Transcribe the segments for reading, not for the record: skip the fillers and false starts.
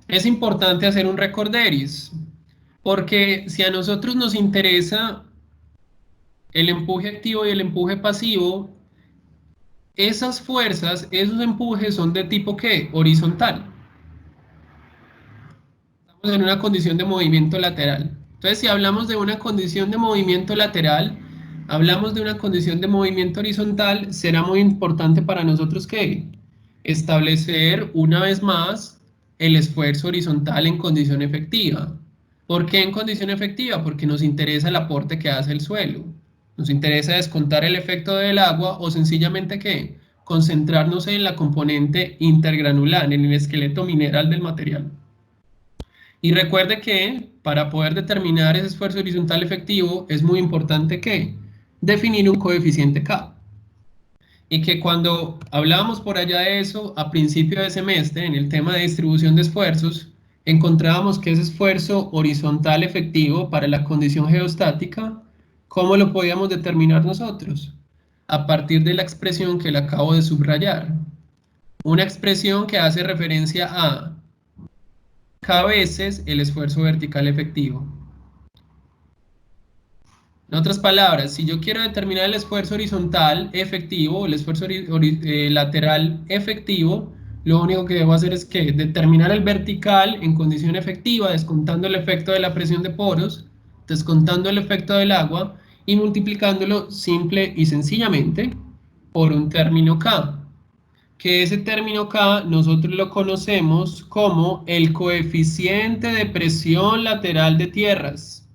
es importante hacer un recorderis, porque si a nosotros nos interesa el empuje activo y el empuje pasivo, esas fuerzas, esos empujes son de tipo ¿qué? Horizontal. Estamos en una condición de movimiento lateral. Entonces, si hablamos de una condición de movimiento lateral, hablamos de una condición de movimiento horizontal, será muy importante para nosotros que establecer una vez más el esfuerzo horizontal en condición efectiva. ¿Por qué en condición efectiva? Porque nos interesa el aporte que hace el suelo. Nos interesa descontar el efecto del agua o sencillamente que concentrarnos en la componente intergranular, en el esqueleto mineral del material. Y recuerde que para poder determinar ese esfuerzo horizontal efectivo es muy importante que definir un coeficiente K. Y que cuando hablábamos por allá de eso, a principio de semestre, en el tema de distribución de esfuerzos, encontrábamos que ese esfuerzo horizontal efectivo para la condición geostática, ¿cómo lo podíamos determinar nosotros? A partir de la expresión que le acabo de subrayar. Una expresión que hace referencia a K veces el esfuerzo vertical efectivo. En otras palabras, si yo quiero determinar el esfuerzo horizontal efectivo, el esfuerzo lateral efectivo, lo único que debo hacer es que determinar el vertical en condición efectiva, descontando el efecto de la presión de poros, descontando el efecto del agua y multiplicándolo simple y sencillamente por un término K. Que ese término K nosotros lo conocemos como el coeficiente de presión lateral de tierras.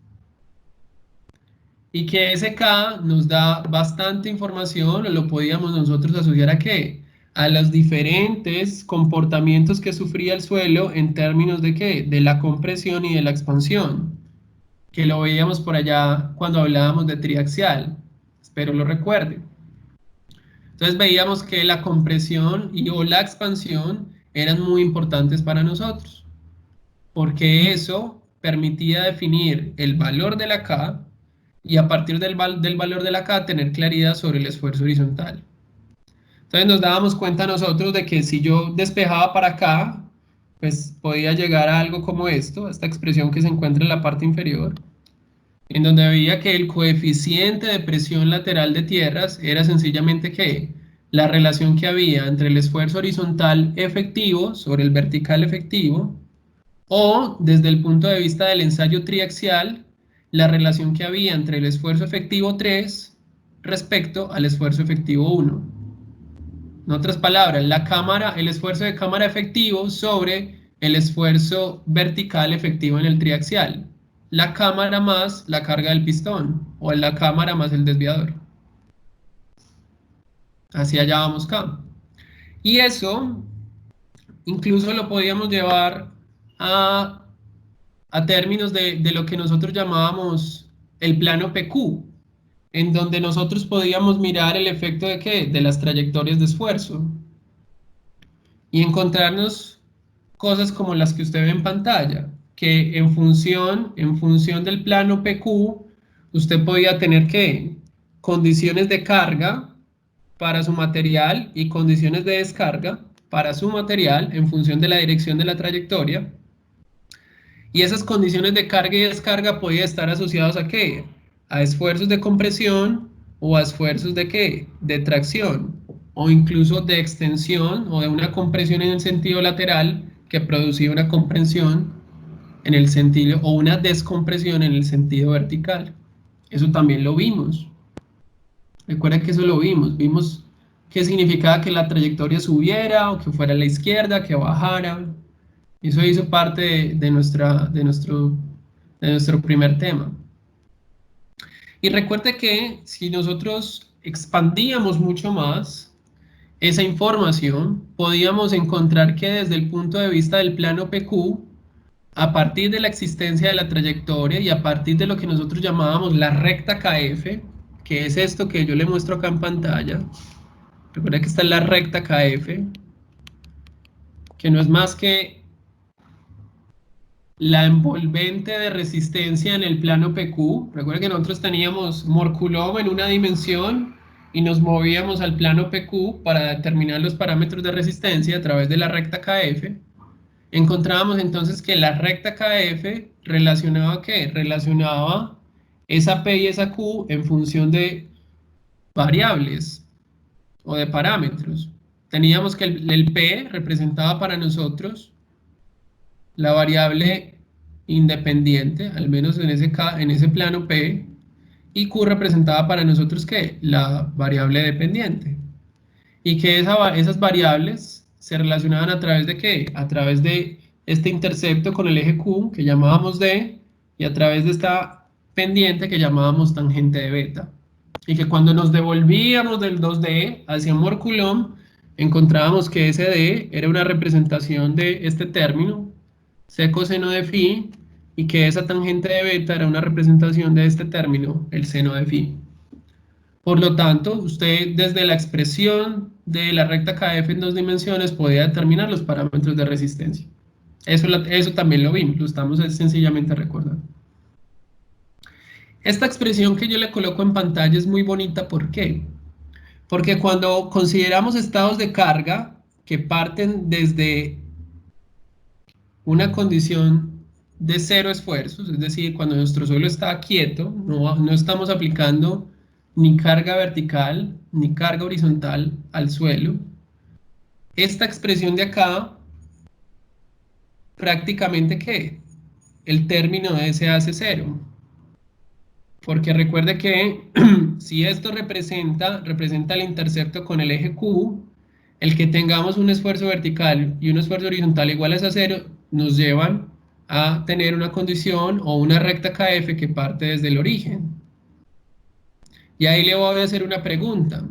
Y que ese K nos da bastante información, lo podíamos nosotros asociar a qué? A los diferentes comportamientos que sufría el suelo en términos de qué? De la compresión y de la expansión, que lo veíamos por allá cuando hablábamos de triaxial, espero lo recuerden. Entonces veíamos que la compresión y o la expansión eran muy importantes para nosotros, porque eso permitía definir el valor de la K y a partir del valor de la K tener claridad sobre el esfuerzo horizontal. Entonces nos dábamos cuenta nosotros de que si yo despejaba para acá, pues podía llegar a algo como esto, esta expresión que se encuentra en la parte inferior, en donde veía que el coeficiente de presión lateral de tierras era sencillamente que la relación que había entre el esfuerzo horizontal efectivo sobre el vertical efectivo o desde el punto de vista del ensayo triaxial, la relación que había entre el esfuerzo efectivo 3 respecto al esfuerzo efectivo 1. En otras palabras, el esfuerzo de cámara efectivo sobre el esfuerzo vertical efectivo en el triaxial. La cámara más la carga del pistón o la cámara más el desviador. Así allá vamos acá. Y eso incluso lo podíamos llevar a términos de lo que nosotros llamábamos el plano PQ, en donde nosotros podíamos mirar el efecto de qué, de las trayectorias de esfuerzo y encontrarnos cosas como las que usted ve en pantalla, que en función del plano PQ, usted podía tener que condiciones de carga para su material y condiciones de descarga para su material en función de la dirección de la trayectoria. Y esas condiciones de carga y descarga podían estar asociados a qué? A esfuerzos de compresión o a esfuerzos de qué? De tracción o incluso de extensión o de una compresión en el sentido lateral que producía una comprensión en el sentido o una descompresión en el sentido vertical. Eso también lo vimos. Recuerda que eso lo vimos. Vimos qué significaba que la trayectoria subiera o que fuera a la izquierda, que bajara. Eso hizo parte de nuestro primer tema. Y recuerde que si nosotros expandíamos mucho más esa información, podíamos encontrar que desde el punto de vista del plano PQ, a partir de la existencia de la trayectoria y a partir de lo que nosotros llamábamos la recta KF, que es esto que yo le muestro acá en pantalla, recuerda que está en la recta KF, que no es más que la envolvente de resistencia en el plano PQ. Recuerden que nosotros teníamos Mor Coulomb en una dimensión y nos movíamos al plano PQ para determinar los parámetros de resistencia a través de la recta KF. encontrábamos entonces que la recta KF relacionaba ¿qué? Relacionaba esa P y esa Q en función de variables o de parámetros. Teníamos que el P representaba para nosotros la variable independiente, al menos en ese plano P, y Q representaba para nosotros ¿qué? La variable dependiente. Y que esas variables se relacionaban a través de ¿qué? A través de este intercepto con el eje Q, que llamábamos D, y a través de esta pendiente que llamábamos tangente de beta. Y que cuando nos devolvíamos del 2D hacia Mor Coulomb, encontrábamos que ese D era una representación de este término, C coseno de phi, y que esa tangente de beta era una representación de este término, el seno de phi. Por lo tanto, usted desde la expresión de la recta KF en dos dimensiones podía determinar los parámetros de resistencia. Eso también lo vimos, lo estamos sencillamente recordando. Esta expresión que yo le coloco en pantalla es muy bonita, ¿por qué? Porque cuando consideramos estados de carga que parten desde una condición de cero esfuerzos, es decir, cuando nuestro suelo está quieto, no estamos aplicando ni carga vertical ni carga horizontal al suelo. Esta expresión de acá, prácticamente ¿qué? El término de ese hace cero. Porque recuerde que si esto representa el intercepto con el eje Q, el que tengamos un esfuerzo vertical y un esfuerzo horizontal iguales a cero nos llevan a tener una condición o una recta KF que parte desde el origen. Y ahí le voy a hacer una pregunta.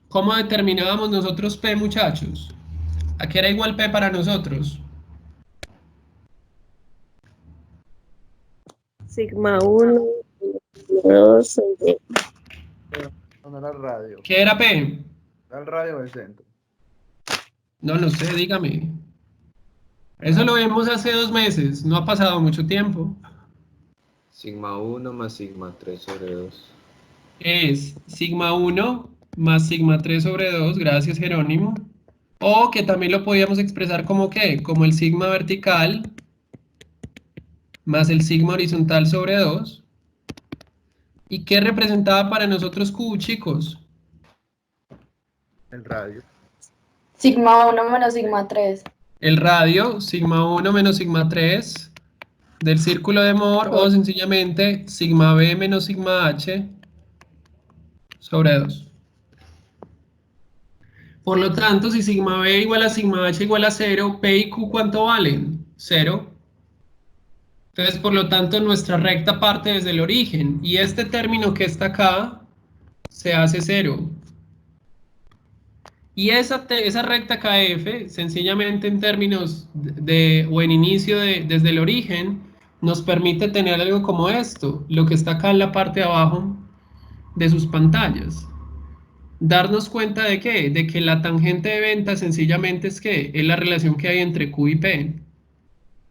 ¿Cómo determinábamos nosotros P, muchachos? ¿A qué era igual P para nosotros? Sigma 1, 2, sobre... No era el radio. ¿Qué era P? Era el radio del centro. No sé, dígame. Eso lo vimos hace 2 meses, no ha pasado mucho tiempo. Sigma 1 más sigma 3 sobre 2. Es sigma 1 más sigma 3 sobre 2, gracias Jerónimo. O que también lo podíamos expresar como ¿qué? Como el sigma vertical más el sigma horizontal sobre 2. ¿Y qué representaba para nosotros Q, chicos? El radio. Sigma 1 menos sigma 3. El radio, sigma 1 menos sigma 3 del círculo de Moore o sencillamente sigma B menos sigma H sobre 2. Por lo tanto, si sigma B igual a sigma H igual a 0, P y Q ¿cuánto valen? 0. Entonces, por lo tanto, nuestra recta parte desde el origen y este término que está acá se hace 0. Y esa recta KF, sencillamente en términos o en inicio desde el origen, nos permite tener algo como esto, lo que está acá en la parte de abajo de sus pantallas. Darnos cuenta de qué, de que la tangente de venta sencillamente es la relación que hay entre Q y P,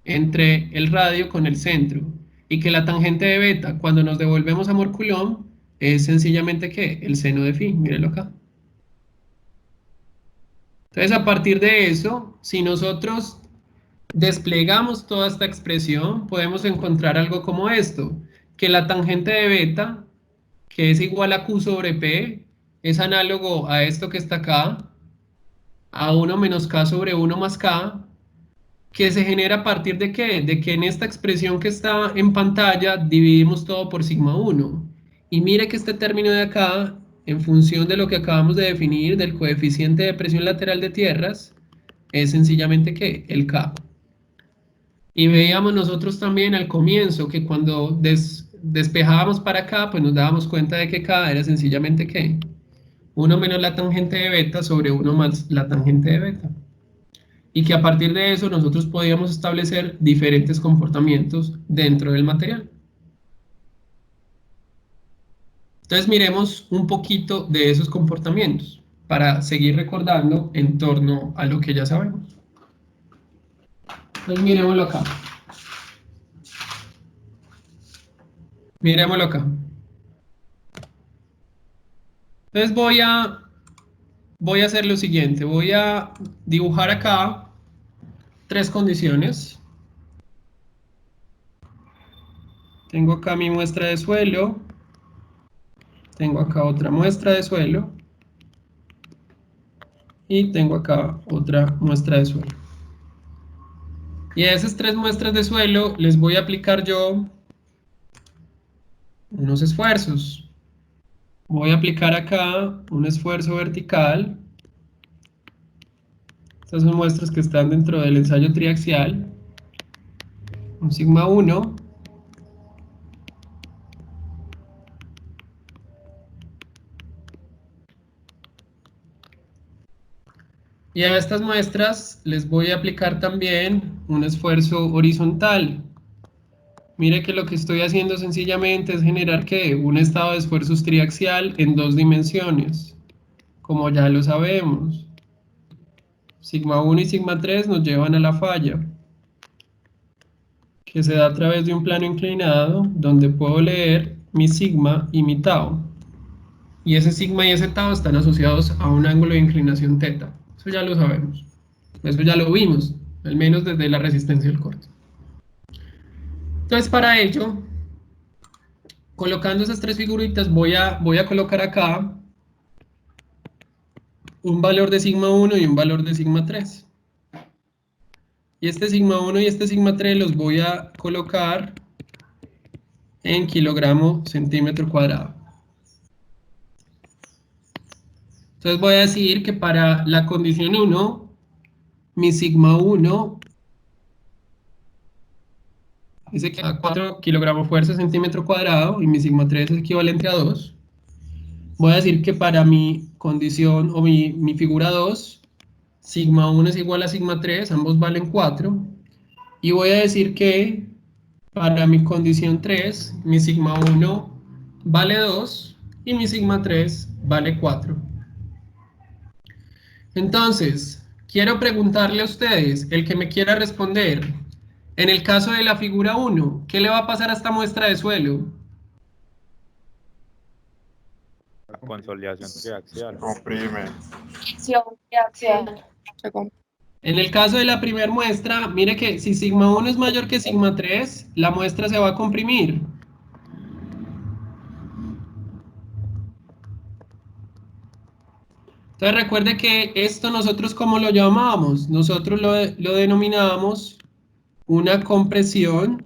entre el radio con el centro, y que la tangente de beta, cuando nos devolvemos a Mor Coulomb, es sencillamente ¿qué? El seno de phi, mírenlo acá. Entonces, a partir de eso, si nosotros desplegamos toda esta expresión, podemos encontrar algo como esto, que la tangente de beta, que es igual a Q sobre P, es análogo a esto que está acá, a 1 menos K sobre 1 más K, que se genera a partir de ¿qué? De que en esta expresión que está en pantalla dividimos todo por sigma 1. Y mire que este término de acá, en función de lo que acabamos de definir del coeficiente de presión lateral de tierras, es sencillamente ¿qué? El K. Y veíamos nosotros también al comienzo que cuando despejábamos para acá, pues nos dábamos cuenta de que K era sencillamente ¿qué? 1 menos la tangente de beta sobre 1 más la tangente de beta. Y que a partir de eso nosotros podíamos establecer diferentes comportamientos dentro del material. Entonces miremos un poquito de esos comportamientos para seguir recordando en torno a lo que ya sabemos. Entonces miremoslo acá. Miremoslo acá. Entonces voy a hacer lo siguiente. Voy a dibujar acá tres condiciones. Tengo acá mi muestra de suelo. Tengo acá otra muestra de suelo. Y tengo acá otra muestra de suelo. Y a esas tres muestras de suelo les voy a aplicar yo unos esfuerzos. Voy a aplicar acá un esfuerzo vertical. Estas son muestras que están dentro del ensayo triaxial. Un sigma 1. Y a estas muestras les voy a aplicar también un esfuerzo horizontal. Mire que lo que estoy haciendo sencillamente es generar ¿qué? Un estado de esfuerzos triaxial en dos dimensiones, como ya lo sabemos. Sigma 1 y sigma 3 nos llevan a la falla, que se da a través de un plano inclinado, donde puedo leer mi sigma y mi tau. Y ese sigma y ese tau están asociados a un ángulo de inclinación θ. Eso ya lo sabemos. Eso ya lo vimos, al menos desde la resistencia del corte. Entonces, para ello, colocando esas tres figuritas, voy a colocar acá un valor de sigma 1 y un valor de sigma 3. Y este sigma 1 y este sigma 3 los voy a colocar en kilogramo centímetro cuadrado. Entonces voy a decir que para la condición 1, mi sigma 1 es a 4 kilogramos fuerza centímetro cuadrado y mi sigma 3 es equivalente a 2. Voy a decir que para mi condición o mi figura 2, sigma 1 es igual a sigma 3, ambos valen 4. Y voy a decir que para mi condición 3, mi sigma 1 vale 2 y mi sigma 3 vale 4. Entonces, quiero preguntarle a ustedes, el que me quiera responder, en el caso de la figura 1, ¿qué le va a pasar a esta muestra de suelo? La consolidación triaxial. Comprime. Acción triaxial. En el caso de la primera muestra, mire que si sigma 1 es mayor que sigma 3, la muestra se va a comprimir. Entonces recuerde que esto nosotros ¿cómo lo llamamos? Nosotros lo denominamos una compresión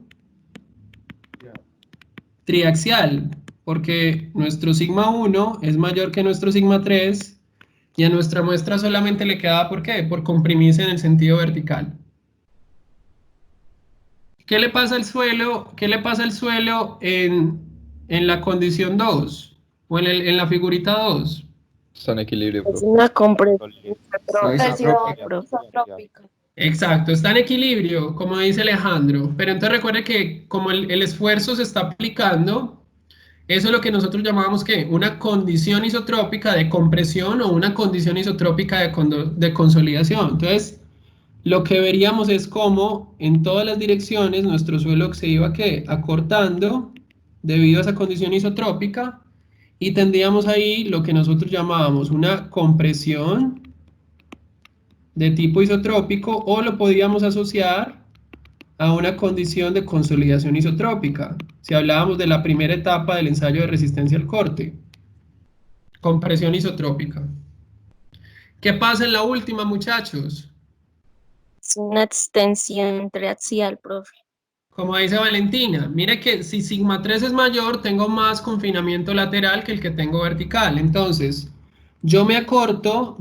triaxial, porque nuestro sigma 1 es mayor que nuestro sigma 3 y a nuestra muestra solamente le queda, ¿por qué? Por comprimirse en el sentido vertical. ¿Qué le pasa al suelo? ¿Qué le pasa al suelo en la condición 2? O en la figurita 2. Está en equilibrio, Es profe. una compresión Presión isotrópica. isotrópica. Exacto, está en equilibrio, como dice Alejandro. Pero entonces recuerde que como el esfuerzo se está aplicando, eso es lo que nosotros llamamos ¿qué? Una condición isotrópica de compresión o una condición isotrópica de consolidación. Entonces, lo que veríamos es cómo en todas las direcciones nuestro suelo se iba ¿qué? Acortando debido a esa condición isotrópica y tendríamos ahí lo que nosotros llamábamos una compresión de tipo isotrópico o lo podríamos asociar a una condición de consolidación isotrópica, si hablábamos de la primera etapa del ensayo de resistencia al corte. Compresión isotrópica. ¿Qué pasa en la última, muchachos? Es una extensión triaxial, profe. Como dice Valentina, mire que si sigma 3 es mayor, tengo más confinamiento lateral que el que tengo vertical. Entonces, yo me acorto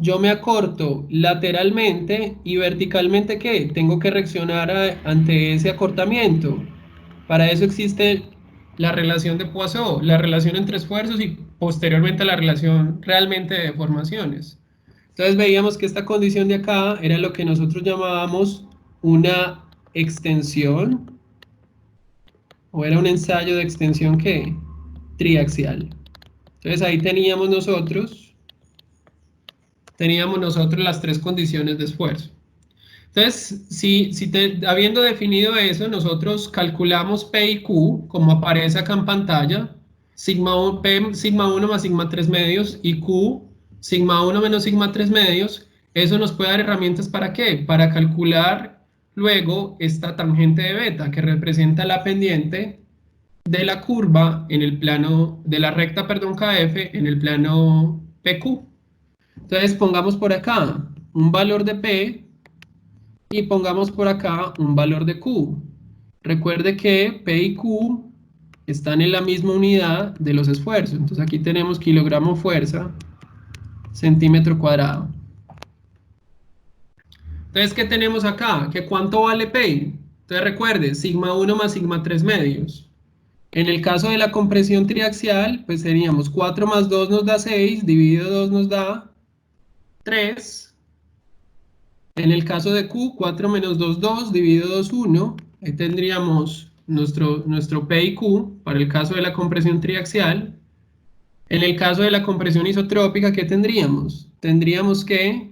lateralmente y verticalmente, ¿qué? Tengo que reaccionar ante ese acortamiento. Para eso existe la relación de Poisson, la relación entre esfuerzos y posteriormente la relación realmente de deformaciones. Entonces veíamos que esta condición de acá era lo que nosotros llamábamos una extensión, o era un ensayo de extensión ¿qué? Triaxial. Entonces ahí teníamos nosotros las tres condiciones de esfuerzo. Entonces, habiendo definido eso, nosotros calculamos P y Q, como aparece acá en pantalla, P sigma 1 más sigma 3 medios y Q sigma 1 menos sigma 3 medios. Eso nos puede dar herramientas ¿para qué? Para calcular luego esta tangente de beta, que representa la pendiente de la curva en el plano, de la recta, perdón, KF, en el plano PQ. Entonces pongamos por acá un valor de P y pongamos por acá un valor de Q. Recuerde que P y Q están en la misma unidad de los esfuerzos. Entonces aquí tenemos kilogramo fuerza, centímetro cuadrado. Entonces, ¿qué tenemos acá? ¿Que cuánto vale P? Entonces recuerde, sigma 1 más sigma 3 medios. En el caso de la compresión triaxial, pues seríamos 4 más 2 nos da 6, dividido 2 nos da 3. En el caso de Q, 4 menos 2, 2, dividido 2, 1. Ahí tendríamos nuestro P y Q para el caso de la compresión triaxial. En el caso de la compresión isotrópica, ¿qué tendríamos? Tendríamos que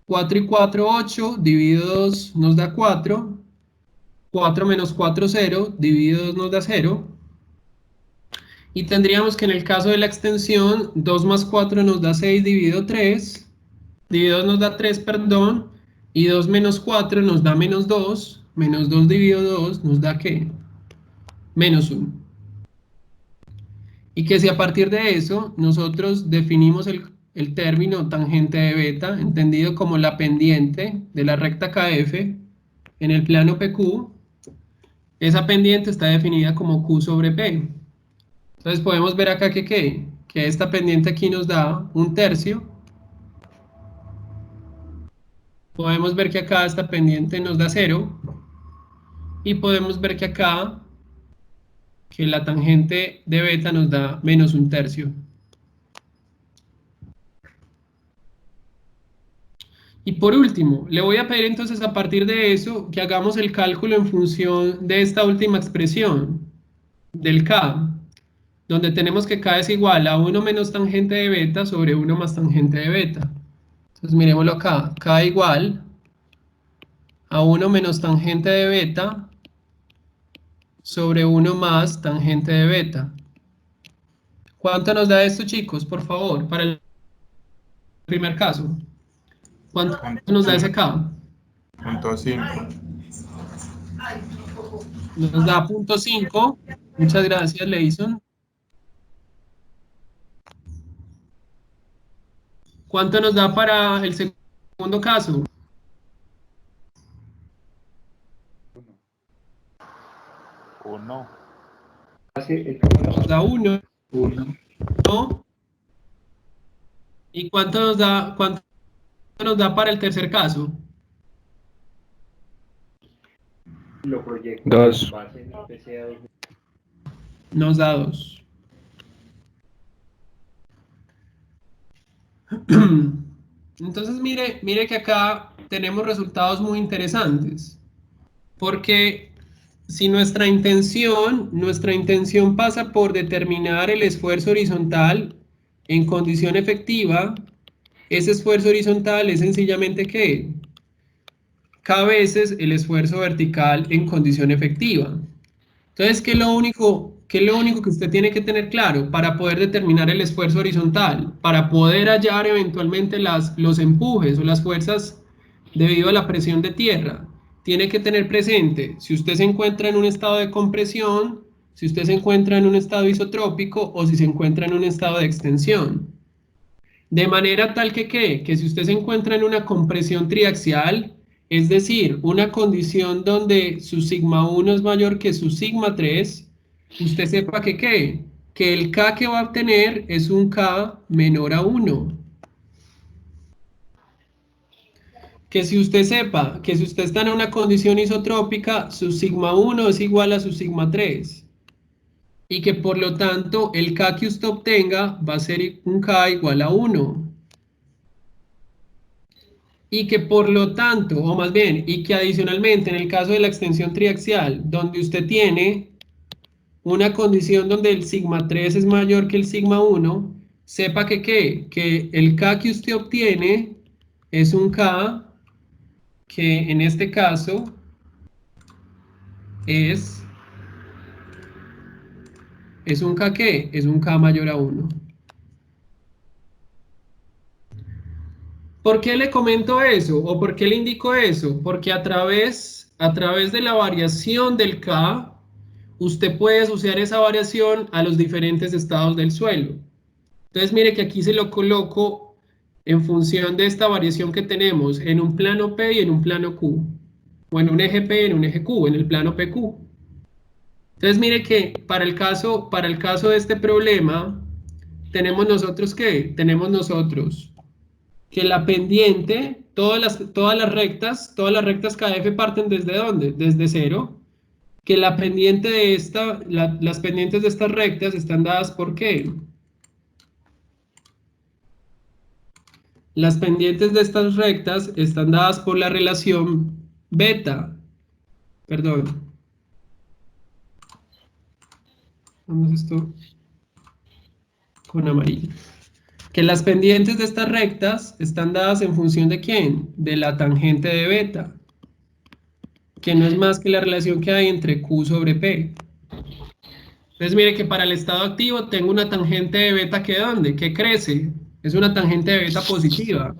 4 y 4, 8, dividido 2 nos da 4. 4 menos 4, 0, dividido 2 nos da 0. Y tendríamos que en el caso de la extensión, 2 más 4 nos da 6, dividido 3. Dividido 2 nos da 3, perdón. Y 2 menos 4 nos da menos 2. Menos 2 dividido 2 nos da ¿qué? Menos 1. Y que si a partir de eso nosotros definimos el término tangente de beta, entendido como la pendiente de la recta KF en el plano PQ, esa pendiente está definida como Q sobre P. Entonces podemos ver acá que esta pendiente aquí nos da 1/3. Podemos ver que acá esta pendiente nos da 0. Y podemos ver que acá que la tangente de beta nos da menos 1/3. Y por último, le voy a pedir entonces a partir de eso que hagamos el cálculo en función de esta última expresión del K, donde tenemos que K es igual a 1 menos tangente de beta sobre 1 más tangente de beta. Entonces miremoslo acá, K igual a 1 menos tangente de beta sobre 1 más tangente de beta. ¿Cuánto nos da esto, chicos? Por favor, para el primer caso. ¿Cuánto nos da ese K? 0.5. Nos da 0.5. Muchas gracias, Leison. ¿Cuánto nos da para el segundo caso? 1. Nos da 1. ¿Y cuánto nos da para el tercer caso? 2. Nos da 2. Entonces mire que acá tenemos resultados muy interesantes, porque si nuestra intención pasa por determinar el esfuerzo horizontal en condición efectiva, ese esfuerzo horizontal es sencillamente ¿qué? K veces el esfuerzo vertical en condición efectiva. Entonces, ¿qué es lo único que usted tiene que tener claro para poder determinar el esfuerzo horizontal? Para poder hallar eventualmente los empujes o las fuerzas debido a la presión de tierra. Tiene que tener presente, si usted se encuentra en un estado de compresión, si usted se encuentra en un estado isotrópico o si se encuentra en un estado de extensión. De manera tal que si usted se encuentra en una compresión triaxial, es decir, una condición donde su sigma 1 es mayor que su sigma 3, usted sepa que el K que va a obtener es un K menor a 1. Que si usted sepa que si usted está en una condición isotrópica, su sigma 1 es igual a su sigma 3. Y que por lo tanto el K que usted obtenga va a ser un K igual a 1. Y que por lo tanto, o más bien, y que adicionalmente en el caso de la extensión triaxial, donde usted tiene una condición donde el sigma 3 es mayor que el sigma 1, sepa que el K que usted obtiene es un K que en este caso es un K que es un K mayor a 1. ¿Por qué le comento eso? ¿O por qué le indico eso? Porque a través de la variación del K, usted puede asociar esa variación a los diferentes estados del suelo. Entonces, mire que aquí se lo coloco en función de esta variación que tenemos en un plano P y en un plano Q. O en un eje P y en un eje Q, en el plano PQ. Entonces, mire que para el caso de este problema, tenemos nosotros ¿qué? Tenemos nosotros que la pendiente, todas las rectas KF parten ¿desde dónde? Desde 0. Que la pendiente de las pendientes de estas rectas están dadas por ¿qué? Las pendientes de estas rectas están dadas por la relación beta. Perdón. Vamos esto con amarillo. Que las pendientes de estas rectas están dadas en función de ¿quién? De la tangente de beta, que no es más que la relación que hay entre Q sobre P. Entonces mire que para el estado activo tengo una tangente de beta que ¿dónde? Que crece. Es una tangente de beta positiva.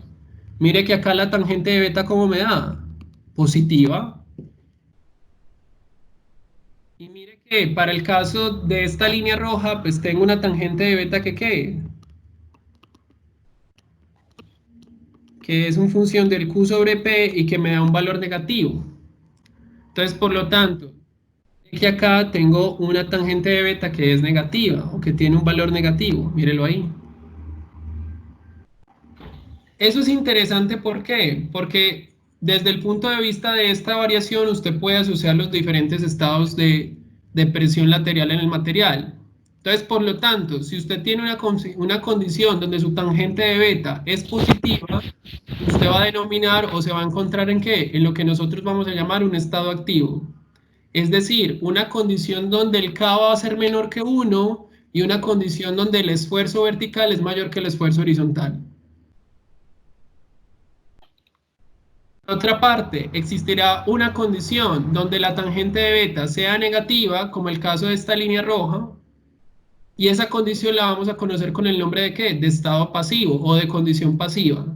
Mire que acá la tangente de beta ¿cómo me da? Positiva. Y mire que para el caso de esta línea roja, pues tengo una tangente de beta que ¿qué? Que es en función del Q sobre P y que me da un valor negativo. Entonces, por lo tanto, que acá tengo una tangente de beta que es negativa o que tiene un valor negativo. Mírelo ahí. Eso es interesante, ¿por qué? Porque desde el punto de vista de esta variación, usted puede asociar los diferentes estados de presión lateral en el material. Entonces, por lo tanto, si usted tiene una condición donde su tangente de beta es positiva, usted va a denominar o se va a encontrar en ¿qué? En lo que nosotros vamos a llamar un estado activo. Es decir, una condición donde el K va a ser menor que 1 y una condición donde el esfuerzo vertical es mayor que el esfuerzo horizontal. Por otra parte, existirá una condición donde la tangente de beta sea negativa, como el caso de esta línea roja, y esa condición la vamos a conocer con el nombre de ¿qué? De estado pasivo o de condición pasiva,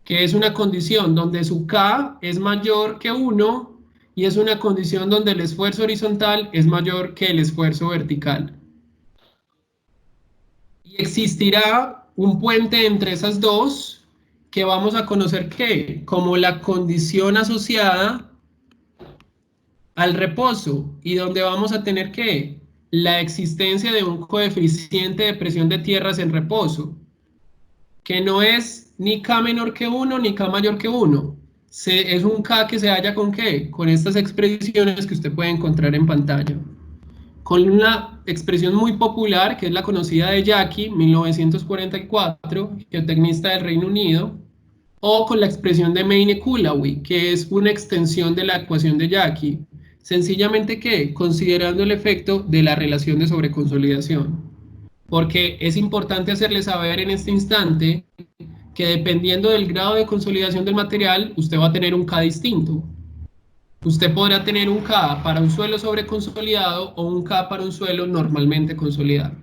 que es una condición donde su K es mayor que 1 y es una condición donde el esfuerzo horizontal es mayor que el esfuerzo vertical. Y existirá un puente entre esas dos que vamos a conocer ¿qué? Como la condición asociada al reposo y donde vamos a tener ¿qué? La existencia de un coeficiente de presión de tierras en reposo, que no es ni K menor que 1 ni K mayor que 1. Es un K que se halla ¿con qué? Con estas expresiones que usted puede encontrar en pantalla. Con una expresión muy popular, que es la conocida de Jackie, 1944, geotecnista del Reino Unido, o con la expresión de Meine-Kullawi, que es una extensión de la ecuación de Jackie. Sencillamente, ¿qué? Considerando el efecto de la relación de sobreconsolidación. Porque es importante hacerle saber en este instante que dependiendo del grado de consolidación del material, usted va a tener un K distinto. Usted podrá tener un K para un suelo sobreconsolidado o un K para un suelo normalmente consolidado.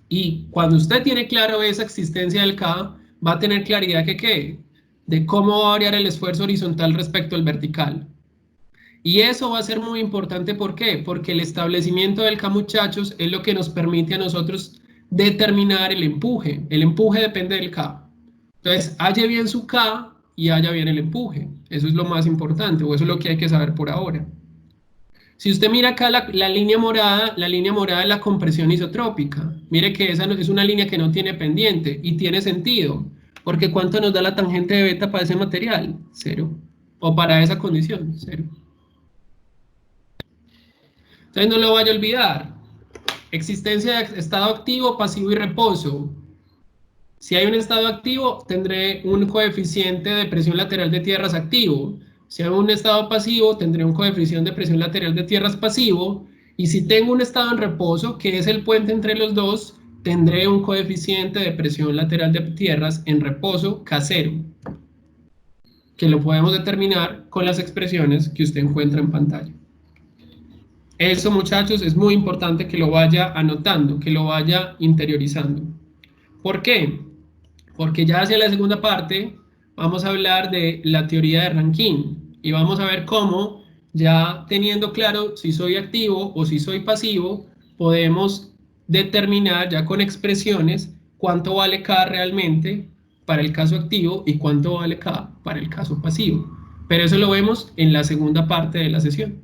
Y cuando usted tiene claro esa existencia del K, va a tener claridad que ¿qué? De cómo va a variar el esfuerzo horizontal respecto al vertical. Y eso va a ser muy importante, ¿por qué? Porque el establecimiento del K, muchachos, es lo que nos permite a nosotros determinar el empuje. El empuje depende del K. Entonces, halle bien su K y haya bien el empuje. Eso es lo más importante, o eso es lo que hay que saber por ahora. Si usted mira acá la línea morada es la compresión isotrópica. Mire que esa es una línea que no tiene pendiente y tiene sentido, porque ¿cuánto nos da la tangente de beta para ese material? 0. O para esa condición, 0. Entonces no lo vaya a olvidar. Existencia de estado activo, pasivo y reposo. Si hay un estado activo, tendré un coeficiente de presión lateral de tierras activo. Si hay un estado pasivo, tendré un coeficiente de presión lateral de tierras pasivo. Y si tengo un estado en reposo, que es el puente entre los dos, tendré un coeficiente de presión lateral de tierras en reposo K0, que lo podemos determinar con las expresiones que usted encuentra en pantalla. Eso, muchachos, es muy importante que lo vaya anotando, que lo vaya interiorizando. ¿Por qué? porque ya hacia la segunda parte vamos a hablar de la teoría de Rankine y vamos a ver cómo, ya teniendo claro si soy activo o si soy pasivo, podemos determinar ya con expresiones cuánto vale K realmente para el caso activo y cuánto vale K para el caso pasivo. Pero eso lo vemos en la segunda parte de la sesión.